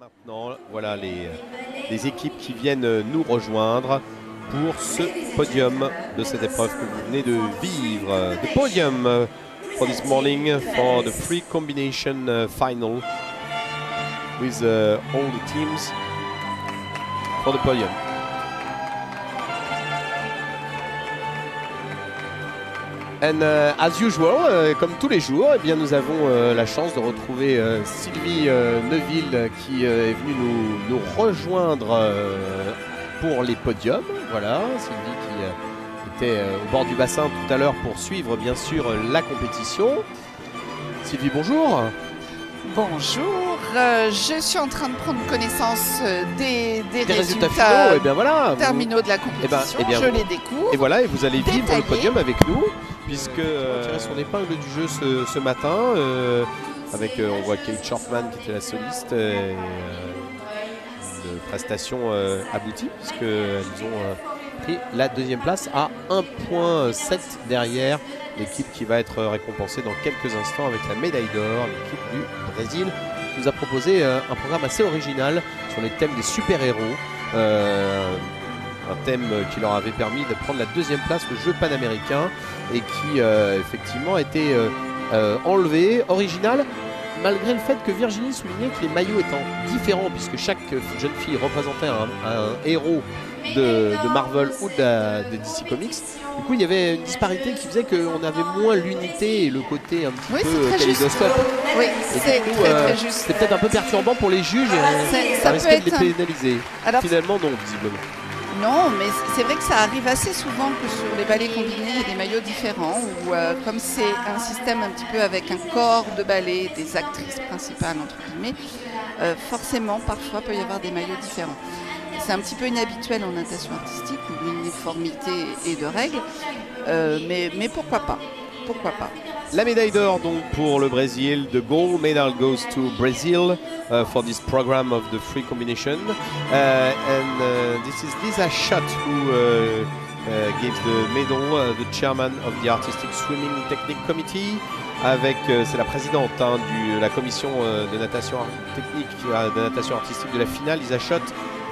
Maintenant, voilà les équipes qui viennent nous rejoindre pour ce podium de cette épreuve que vous venez de vivre. The podium for this morning for the free combination final with all the teams for the podium. And as usual, comme tous les jours, eh bien, nous avons la chance de retrouver Sylvie Neuville qui est venue nous rejoindre pour les podiums. Voilà, Sylvie qui était au bord du bassin tout à l'heure pour suivre bien sûr la compétition. Sylvie, bonjour. Bonjour, je suis en train de prendre connaissance des résultats finaux, et bien voilà, terminaux de la compétition, je les découvre. Et voilà, et vous allez vivre détaillé. le podium avec nous, puisque on tire son épingle du jeu ce matin, avec on voit Kate Shortman qui était la soliste, une prestation aboutie, puisqu'elles ont pris la deuxième place à 1,7 derrière l'équipe qui va être récompensée dans quelques instants avec la médaille d'or. L'équipe du Brésil nous a proposé un programme assez original sur les thèmes des super-héros. Un thème qui leur avait permis de prendre la deuxième place au jeu panaméricain et qui effectivement a été enlevé, original, malgré le fait que Virginie soulignait que les maillots étant différents, puisque chaque jeune fille représentait un héros de Marvel ou de DC Comics. Du coup, il y avait une disparité qui faisait qu'on avait moins l'unité et le côté un petit peu kaléidoscope. Oui, c'est très juste. C'est peut-être un peu perturbant pour les juges et ça risquait de les pénaliser. Alors, finalement, non, visiblement. Non, mais c'est vrai que ça arrive assez souvent que sur les ballets combinés, il y a des maillots différents. Ou comme c'est un système un petit peu avec un corps de ballet, des actrices principales, entre guillemets, forcément, parfois, peut y avoir des maillots différents. C'est un petit peu inhabituel en natation artistique, où l'uniformité est de règle, mais pourquoi pas, pourquoi pas. La médaille d'or donc pour le Brésil. The gold medal goes to Brazil for this program of the free combination. This is Lisa Schott who gives the medal, the chairman of the Artistic Swimming Technique Committee. Avec, c'est la présidente de la commission de natation technique, de natation artistique de la finale, Lisa Schott,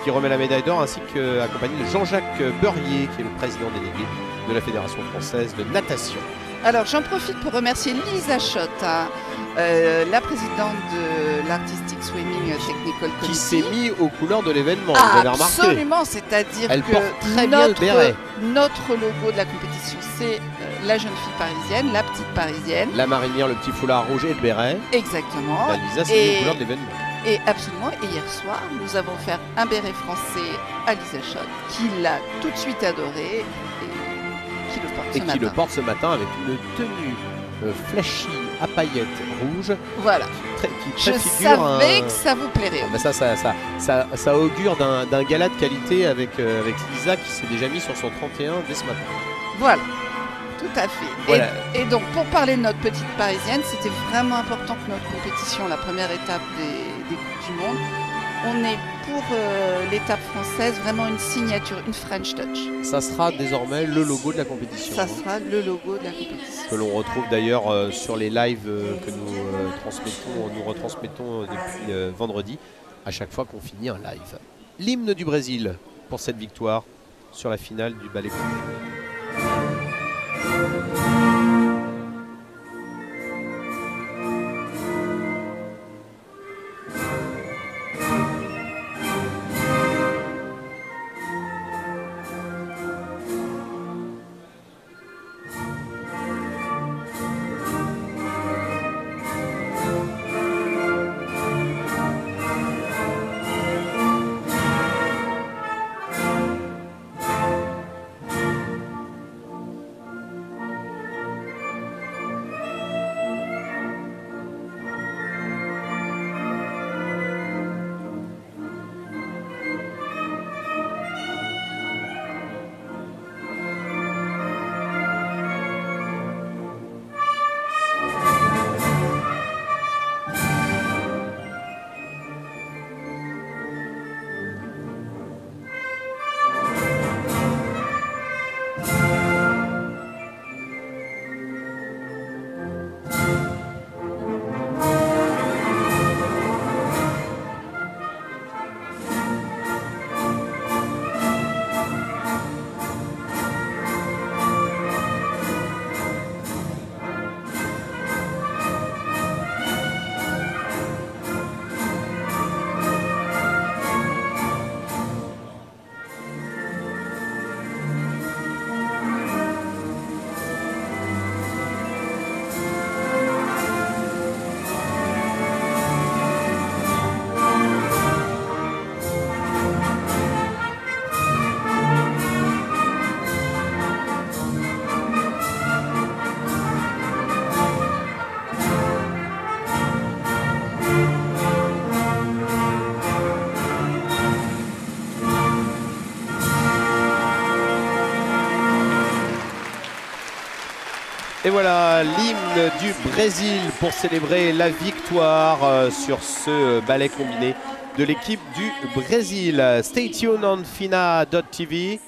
qui remet la médaille d'or, ainsi qu'accompagné de Jean-Jacques Beurrier, qui est le président délégué de la Fédération française de natation. Alors j'en profite pour remercier Lisa Schott, la présidente de l'Artistic Swimming Technical Committee. Qui s'est mis aux couleurs de l'événement, vous avez remarqué. Absolument, c'est-à-dire que notre logo de la compétition, c'est la jeune fille parisienne, la petite parisienne. La marinière, le petit foulard rouge et le béret. Exactement. La Lisa s'est mise aux couleurs de l'événement. Et absolument, et hier soir, nous avons offert un béret français à Lisa Schott, qui l'a tout de suite adoré et qui le porte ce matin. Avec une tenue flashy à paillettes rouges. Voilà. Je savais que ça vous plairait. Ça augure d'un gala de qualité avec Lisa qui s'est déjà mis sur son 31 dès ce matin. Voilà. Tout à fait. Voilà. Et donc, pour parler de notre petite parisienne, c'était vraiment important que notre compétition, la première étape des Coupes du Monde, on est pour l'étape française vraiment une signature, une French touch. Ça sera désormais le logo de la compétition. Ça sera le logo de la compétition. Que l'on retrouve d'ailleurs sur les lives que nous retransmettons depuis vendredi, à chaque fois qu'on finit un live. L'hymne du Brésil pour cette victoire sur la finale du ballet combiné. Et voilà l'hymne du Brésil pour célébrer la victoire sur ce ballet combiné de l'équipe du Brésil. Stay tuned on FINA.tv.